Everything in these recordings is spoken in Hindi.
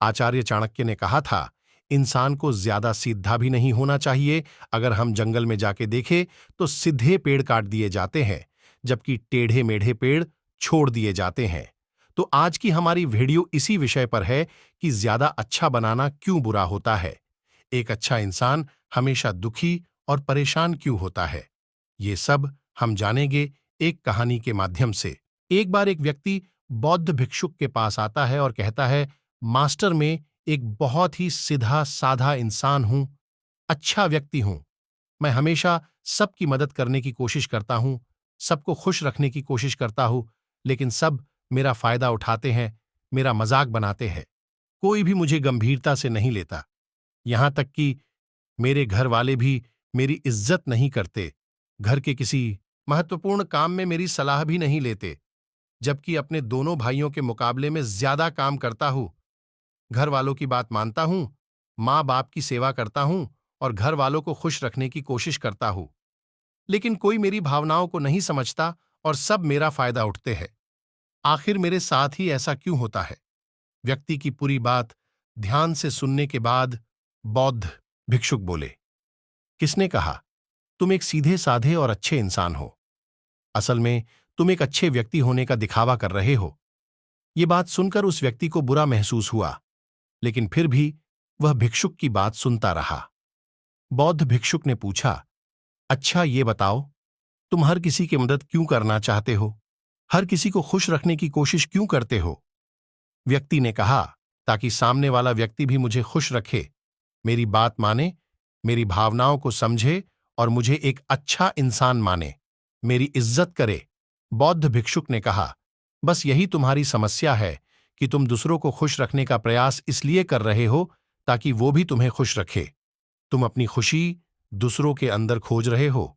आचार्य चाणक्य ने कहा था, इंसान को ज्यादा सीधा भी नहीं होना चाहिए। अगर हम जंगल में जाके देखें तो सीधे पेड़ काट दिए जाते हैं, जबकि टेढ़े मेढ़े पेड़ छोड़ दिए जाते हैं। तो आज की हमारी वीडियो इसी विषय पर है कि ज्यादा अच्छा बनाना क्यों बुरा होता है। एक अच्छा इंसान हमेशा दुखी और परेशान क्यों होता है, ये सब हम जानेंगे एक कहानी के माध्यम से। एक बार एक व्यक्ति बौद्ध भिक्षुक के पास आता है और कहता है, मास्टर, मैं एक बहुत ही सीधा साधा इंसान हूं, अच्छा व्यक्ति हूं। मैं हमेशा सबकी मदद करने की कोशिश करता हूं, सबको खुश रखने की कोशिश करता हूं, लेकिन सब मेरा फायदा उठाते हैं, मेरा मजाक बनाते हैं। कोई भी मुझे गंभीरता से नहीं लेता। यहां तक कि मेरे घर वाले भी मेरी इज्जत नहीं करते। घर के किसी महत्वपूर्ण काम में मेरी सलाह भी नहीं लेते, जबकि अपने दोनों भाइयों के मुकाबले में ज्यादा काम करता हूं। घर वालों की बात मानता हूं, माँ बाप की सेवा करता हूं और घर वालों को खुश रखने की कोशिश करता हूं। लेकिन कोई मेरी भावनाओं को नहीं समझता और सब मेरा फायदा उठते हैं। आखिर मेरे साथ ही ऐसा क्यों होता है? व्यक्ति की पूरी बात ध्यान से सुनने के बाद बौद्ध भिक्षुक बोले, किसने कहा तुम एक सीधे साधे और अच्छे इंसान हो? असल में तुम एक अच्छे व्यक्ति होने का दिखावा कर रहे हो। ये बात सुनकर उस व्यक्ति को बुरा महसूस हुआ, लेकिन फिर भी वह भिक्षुक की बात सुनता रहा। बौद्ध भिक्षुक ने पूछा, अच्छा ये बताओ, तुम हर किसी की मदद क्यों करना चाहते हो? हर किसी को खुश रखने की कोशिश क्यों करते हो? व्यक्ति ने कहा, ताकि सामने वाला व्यक्ति भी मुझे खुश रखे, मेरी बात माने, मेरी भावनाओं को समझे और मुझे एक अच्छा इंसान माने, मेरी इज्जत करे। बौद्ध भिक्षुक ने कहा, बस यही तुम्हारी समस्या है कि तुम दूसरों को खुश रखने का प्रयास इसलिए कर रहे हो ताकि वो भी तुम्हें खुश रखे। तुम अपनी खुशी दूसरों के अंदर खोज रहे हो।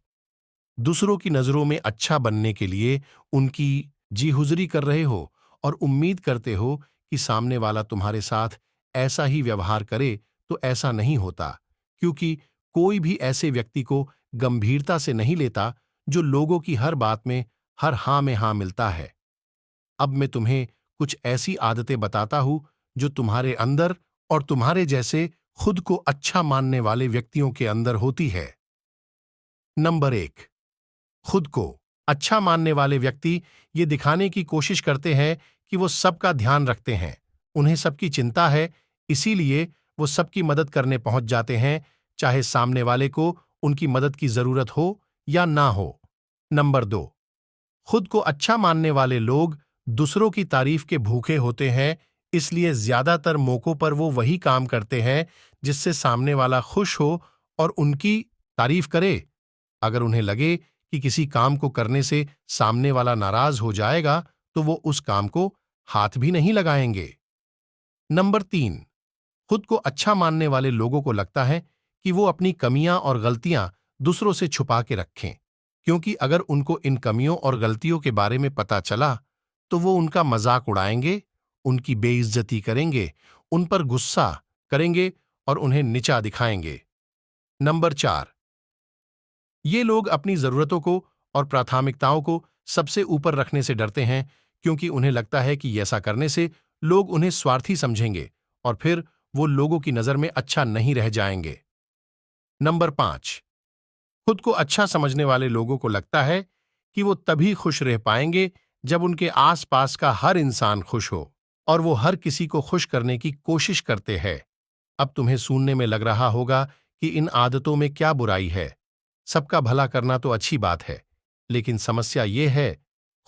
दूसरों की नजरों में अच्छा बनने के लिए उनकी जी हुजरी कर रहे हो और उम्मीद करते हो कि सामने वाला तुम्हारे साथ ऐसा ही व्यवहार करे। तो ऐसा नहीं होता, क्योंकि कोई भी ऐसे व्यक्ति को गंभीरता से नहीं लेता जो लोगों की हर बात में हर हाँ में हाँ मिलता है। अब मैं तुम्हें कुछ ऐसी आदतें बताता हूं जो तुम्हारे अंदर और तुम्हारे जैसे खुद को अच्छा मानने वाले व्यक्तियों के अंदर होती है। नंबर 1, खुद को अच्छा मानने वाले व्यक्ति ये दिखाने की कोशिश करते हैं कि वो सबका ध्यान रखते हैं, उन्हें सबकी चिंता है, इसीलिए वो सबकी मदद करने पहुंच जाते हैं, चाहे सामने वाले को उनकी मदद की जरूरत हो या ना हो। नंबर 2, खुद को अच्छा मानने वाले लोग दूसरों की तारीफ के भूखे होते हैं, इसलिए ज्यादातर मौकों पर वो वही काम करते हैं जिससे सामने वाला खुश हो और उनकी तारीफ करे। अगर उन्हें लगे कि किसी काम को करने से सामने वाला नाराज हो जाएगा, तो वो उस काम को हाथ भी नहीं लगाएंगे। नंबर 3, खुद को अच्छा मानने वाले लोगों को लगता है कि वो अपनी कमियां और गलतियां दूसरों से छुपा के रखें, क्योंकि अगर उनको इन कमियों और गलतियों के बारे में पता चला तो वो उनका मजाक उड़ाएंगे, उनकी बेइज्जती करेंगे, उन पर गुस्सा करेंगे और उन्हें नीचा दिखाएंगे। नंबर 4, ये लोग अपनी जरूरतों को और प्राथमिकताओं को सबसे ऊपर रखने से डरते हैं, क्योंकि उन्हें लगता है कि ऐसा करने से लोग उन्हें स्वार्थी समझेंगे और फिर वो लोगों की नजर में अच्छा नहीं रह जाएंगे। नंबर 5, खुद को अच्छा समझने वाले लोगों को लगता है कि वो तभी खुश रह पाएंगे जब उनके आसपास का हर इंसान खुश हो और वो हर किसी को खुश करने की कोशिश करते हैं। अब तुम्हें सुनने में लग रहा होगा कि इन आदतों में क्या बुराई है। सबका भला करना तो अच्छी बात है, लेकिन समस्या ये है,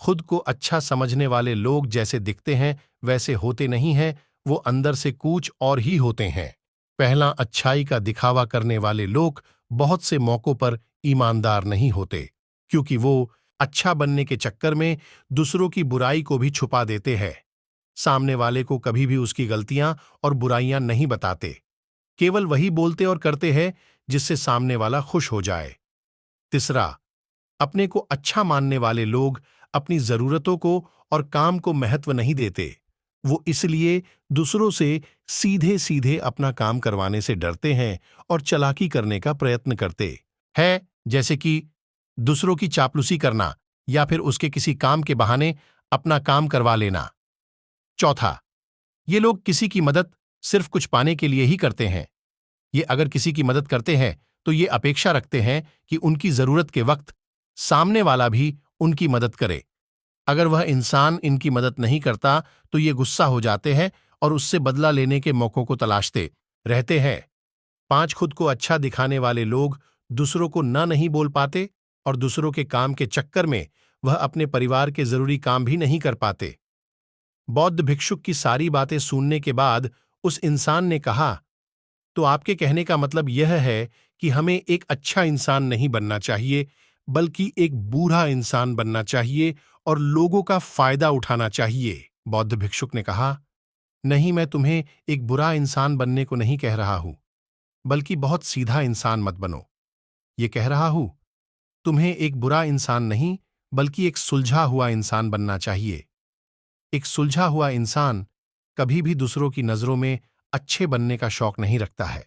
खुद को अच्छा समझने वाले लोग जैसे दिखते हैं वैसे होते नहीं हैं, वो अंदर से कुछ और ही होते हैं। पहला, अच्छाई का दिखावा करने वाले लोग बहुत से मौकों पर ईमानदार नहीं होते, क्योंकि वो अच्छा बनने के चक्कर में दूसरों की बुराई को भी छुपा देते हैं। सामने वाले को कभी भी उसकी गलतियां और बुराइयां नहीं बताते, केवल वही बोलते और करते हैं जिससे सामने वाला खुश हो जाए। तीसरा, अपने को अच्छा मानने वाले लोग अपनी जरूरतों को और काम को महत्व नहीं देते। वो इसलिए दूसरों से सीधे सीधे अपना काम करवाने से डरते हैं और चालाकी करने का प्रयत्न करते हैं, जैसे कि दूसरों की चापलूसी करना या फिर उसके किसी काम के बहाने अपना काम करवा लेना। चौथा, ये लोग किसी की मदद सिर्फ कुछ पाने के लिए ही करते हैं। ये अगर किसी की मदद करते हैं तो ये अपेक्षा रखते हैं कि उनकी जरूरत के वक्त सामने वाला भी उनकी मदद करे। अगर वह इंसान इनकी मदद नहीं करता तो ये गुस्सा हो जाते हैं और उससे बदला लेने के मौकों को तलाशते रहते हैं। 5 खुद को अच्छा दिखाने वाले लोग दूसरों को न नहीं बोल पाते और दूसरों के काम के चक्कर में वह अपने परिवार के जरूरी काम भी नहीं कर पाते। बौद्ध भिक्षुक की सारी बातें सुनने के बाद उस इंसान ने कहा, तो आपके कहने का मतलब यह है कि हमें एक अच्छा इंसान नहीं बनना चाहिए, बल्कि एक बुरा इंसान बनना चाहिए और लोगों का फायदा उठाना चाहिए। बौद्ध भिक्षुक ने कहा, नहीं, मैं तुम्हें एक बुरा इंसान बनने को नहीं कह रहा हूं, बल्कि बहुत सीधा इंसान मत बनो। ये कह रहा हूं, तुम्हें एक बुरा इंसान नहीं, बल्कि एक सुलझा हुआ इंसान बनना चाहिए। एक सुलझा हुआ इंसान कभी भी दूसरों की नजरों में अच्छे बनने का शौक नहीं रखता है।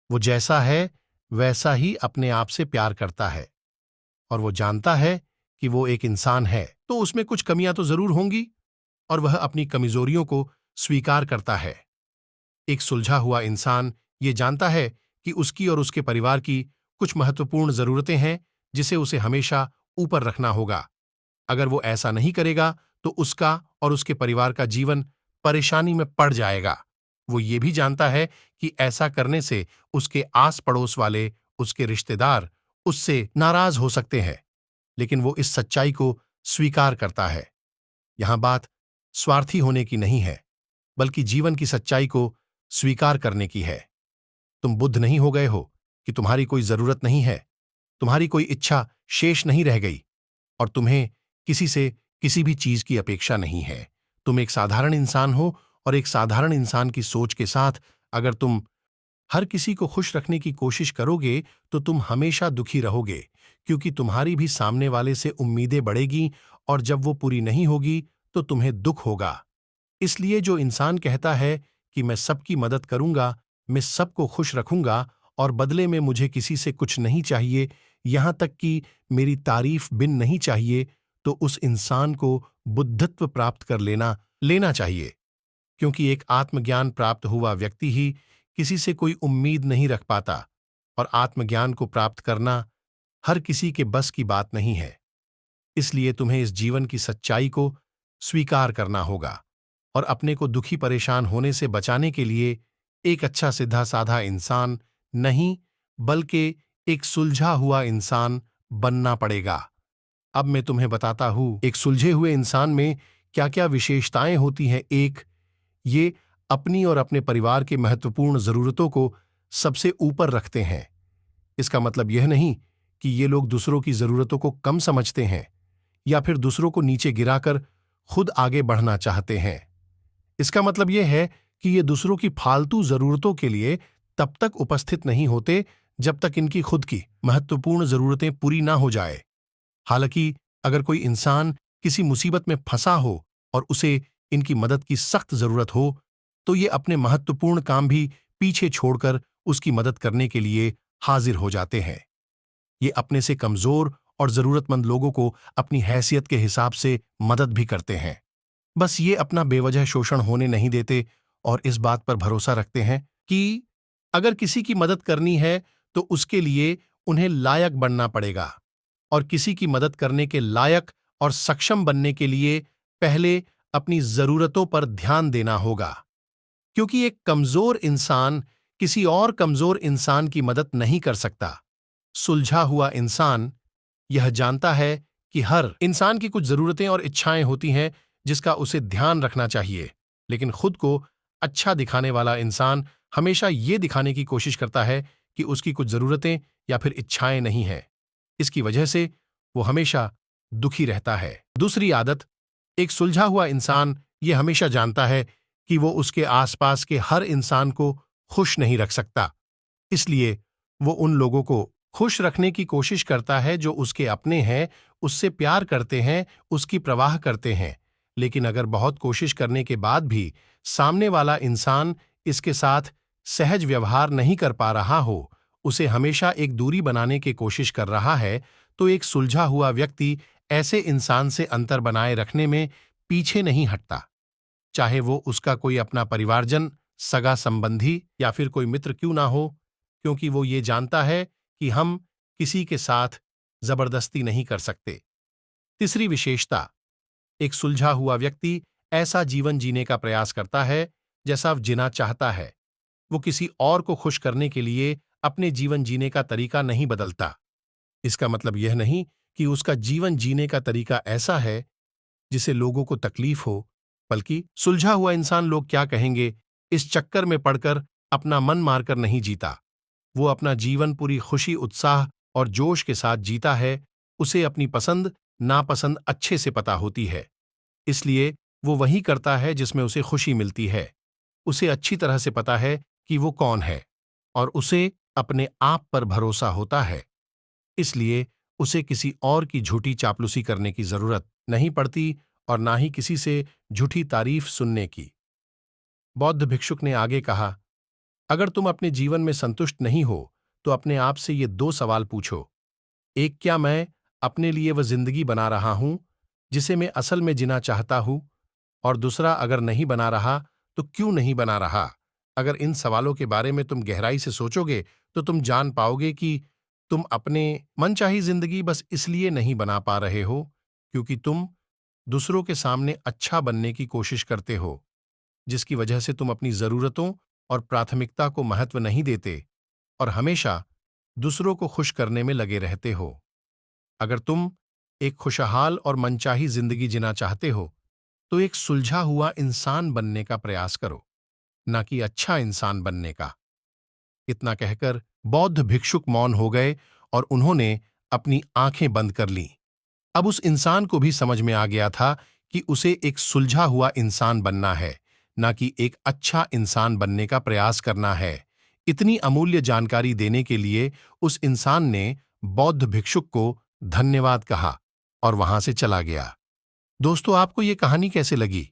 वो जैसा है वैसा ही अपने आप से प्यार करता है और वो जानता है कि वो एक इंसान है तो उसमें कुछ कमियां तो जरूर होंगी और वह अपनी कमजोरियों को स्वीकार करता है। एक सुलझा हुआ इंसान ये जानता है कि उसकी और उसके परिवार की कुछ महत्वपूर्ण जरूरतें हैं जिसे उसे हमेशा ऊपर रखना होगा। अगर वो ऐसा नहीं करेगा तो उसका और उसके परिवार का जीवन परेशानी में पड़ जाएगा। वो ये भी जानता है कि ऐसा करने से उसके आस पड़ोस वाले, उसके रिश्तेदार उससे नाराज हो सकते हैं, लेकिन वो इस सच्चाई को स्वीकार करता है। यहां बात स्वार्थी होने की नहीं है, बल्कि जीवन की सच्चाई को स्वीकार करने की है। तुम बुद्ध नहीं हो गए हो कि तुम्हारी कोई जरूरत नहीं है, तुम्हारी कोई इच्छा शेष नहीं रह गई और तुम्हें किसी से किसी भी चीज की अपेक्षा नहीं है। तुम एक साधारण इंसान हो और एक साधारण इंसान की सोच के साथ अगर तुम हर किसी को खुश रखने की कोशिश करोगे तो तुम हमेशा दुखी रहोगे, क्योंकि तुम्हारी भी सामने वाले से उम्मीदें बढ़ेगी और जब वो पूरी नहीं होगी तो तुम्हें दुख होगा। इसलिए जो इंसान कहता है कि मैं सबकी मदद करूंगा, मैं सबको खुश रखूंगा और बदले में मुझे किसी से कुछ नहीं चाहिए, यहां तक कि मेरी तारीफ बिन नहीं चाहिए, तो उस इंसान को बुद्धत्व प्राप्त कर लेना चाहिए। क्योंकि एक आत्मज्ञान प्राप्त हुआ व्यक्ति ही किसी से कोई उम्मीद नहीं रख पाता और आत्मज्ञान को प्राप्त करना हर किसी के बस की बात नहीं है। इसलिए तुम्हें इस जीवन की सच्चाई को स्वीकार करना होगा और अपने को दुखी परेशान होने से बचाने के लिए एक अच्छा सीधा साधा इंसान नहीं, बल्कि एक सुलझा हुआ इंसान बनना पड़ेगा। अब मैं तुम्हें बताता हूं एक सुलझे हुए इंसान में क्या क्या विशेषताएं होती हैं। एक, ये अपनी और अपने परिवार के महत्वपूर्ण जरूरतों को सबसे ऊपर रखते हैं। इसका मतलब यह नहीं कि ये लोग दूसरों की जरूरतों को कम समझते हैं या फिर दूसरों को नीचे गिराकर खुद आगे बढ़ना चाहते हैं। इसका मतलब यह है कि ये दूसरों की फालतू जरूरतों के लिए तब तक उपस्थित नहीं होते जब तक इनकी खुद की महत्वपूर्ण जरूरतें पूरी ना हो जाए। हालांकि अगर कोई इंसान किसी मुसीबत में फंसा हो और उसे इनकी मदद की सख्त जरूरत हो तो ये अपने महत्वपूर्ण काम भी पीछे छोड़कर उसकी मदद करने के लिए हाजिर हो जाते हैं। ये अपने से कमजोर और जरूरतमंद लोगों को अपनी हैसियत के हिसाब से मदद भी करते हैं। बस ये अपना बेवजह शोषण होने नहीं देते और इस बात पर भरोसा रखते हैं कि अगर किसी की मदद करनी है तो उसके लिए उन्हें लायक बनना पड़ेगा और किसी की मदद करने के लायक और सक्षम बनने के लिए पहले अपनी जरूरतों पर ध्यान देना होगा। क्योंकि एक कमजोर इंसान किसी और कमजोर इंसान की मदद नहीं कर सकता। सुलझा हुआ इंसान यह जानता है कि हर इंसान की कुछ जरूरतें और इच्छाएं होती हैं जिसका उसे ध्यान रखना चाहिए, लेकिन खुद को अच्छा दिखाने वाला इंसान हमेशा ये दिखाने की कोशिश करता है कि उसकी कुछ जरूरतें या फिर इच्छाएं नहीं हैं। इसकी वजह से वो हमेशा दुखी रहता है। दूसरी आदत, एक सुलझा हुआ इंसान ये हमेशा जानता है कि वो उसके आसपास के हर इंसान को खुश नहीं रख सकता। इसलिए वो उन लोगों को खुश रखने की कोशिश करता है जो उसके अपने हैं, उससे प्यार करते हैं, उसकी परवाह करते हैं। लेकिन अगर बहुत कोशिश करने के बाद भी सामने वाला इंसान इसके साथ सहज व्यवहार नहीं कर पा रहा हो, उसे हमेशा एक दूरी बनाने की कोशिश कर रहा है, तो एक सुलझा हुआ व्यक्ति ऐसे इंसान से अंतर बनाए रखने में पीछे नहीं हटता। चाहे वो उसका कोई अपना परिवारजन, सगा संबंधी या फिर कोई मित्र क्यों ना हो, क्योंकि वो ये जानता है कि हम किसी के साथ जबरदस्ती नहीं कर सकते। तीसरी विशेषता, एक सुलझा हुआ व्यक्ति ऐसा जीवन जीने का प्रयास करता है जैसा वह जीना चाहता है। वो किसी और को खुश करने के लिए अपने जीवन जीने का तरीका नहीं बदलता। इसका मतलब यह नहीं कि उसका जीवन जीने का तरीका ऐसा है जिसे लोगों को तकलीफ हो, बल्कि सुलझा हुआ इंसान लोग क्या कहेंगे इस चक्कर में पड़कर अपना मन मारकर नहीं जीता। वो अपना जीवन पूरी खुशी, उत्साह और जोश के साथ जीता है। उसे अपनी पसंद नापसंद अच्छे से पता होती है, इसलिए वो वही करता है जिसमें उसे खुशी मिलती है। उसे अच्छी तरह से पता है कि वो कौन है और उसे अपने आप पर भरोसा होता है, इसलिए उसे किसी और की झूठी चापलूसी करने की जरूरत नहीं पड़ती और ना ही किसी से झूठी तारीफ सुनने की। बौद्ध भिक्षुक ने आगे कहा, अगर तुम अपने जीवन में संतुष्ट नहीं हो तो अपने आप से ये दो सवाल पूछो। एक, क्या मैं अपने लिए वह जिंदगी बना रहा हूं जिसे मैं असल में जीना चाहता हूं? और दूसरा, अगर नहीं बना रहा तो क्यों नहीं बना रहा? अगर इन सवालों के बारे में तुम गहराई से सोचोगे तो तुम जान पाओगे कि तुम अपने मनचाही जिंदगी बस इसलिए नहीं बना पा रहे हो क्योंकि तुम दूसरों के सामने अच्छा बनने की कोशिश करते हो, जिसकी वजह से तुम अपनी जरूरतों और प्राथमिकता को महत्व नहीं देते और हमेशा दूसरों को खुश करने में लगे रहते हो। अगर तुम एक खुशहाल और मनचाही जिंदगी जीना चाहते हो तो एक सुलझा हुआ इंसान बनने का प्रयास करो, ना कि अच्छा इंसान बनने का। इतना कहकर बौद्ध भिक्षुक मौन हो गए और उन्होंने अपनी आंखें बंद कर लीं। अब उस इंसान को भी समझ में आ गया था कि उसे एक सुलझा हुआ इंसान बनना है, ना कि एक अच्छा इंसान बनने का प्रयास करना है। इतनी अमूल्य जानकारी देने के लिए उस इंसान ने बौद्ध भिक्षुक को धन्यवाद कहा और वहां से चला गया। दोस्तों, आपको ये कहानी कैसे लगी?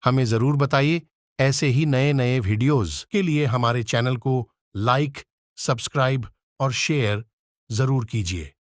हमें जरूर बताइए। ऐसे ही नए नए वीडियोस के लिए हमारे चैनल को लाइक, सब्सक्राइब और शेयर जरूर कीजिए।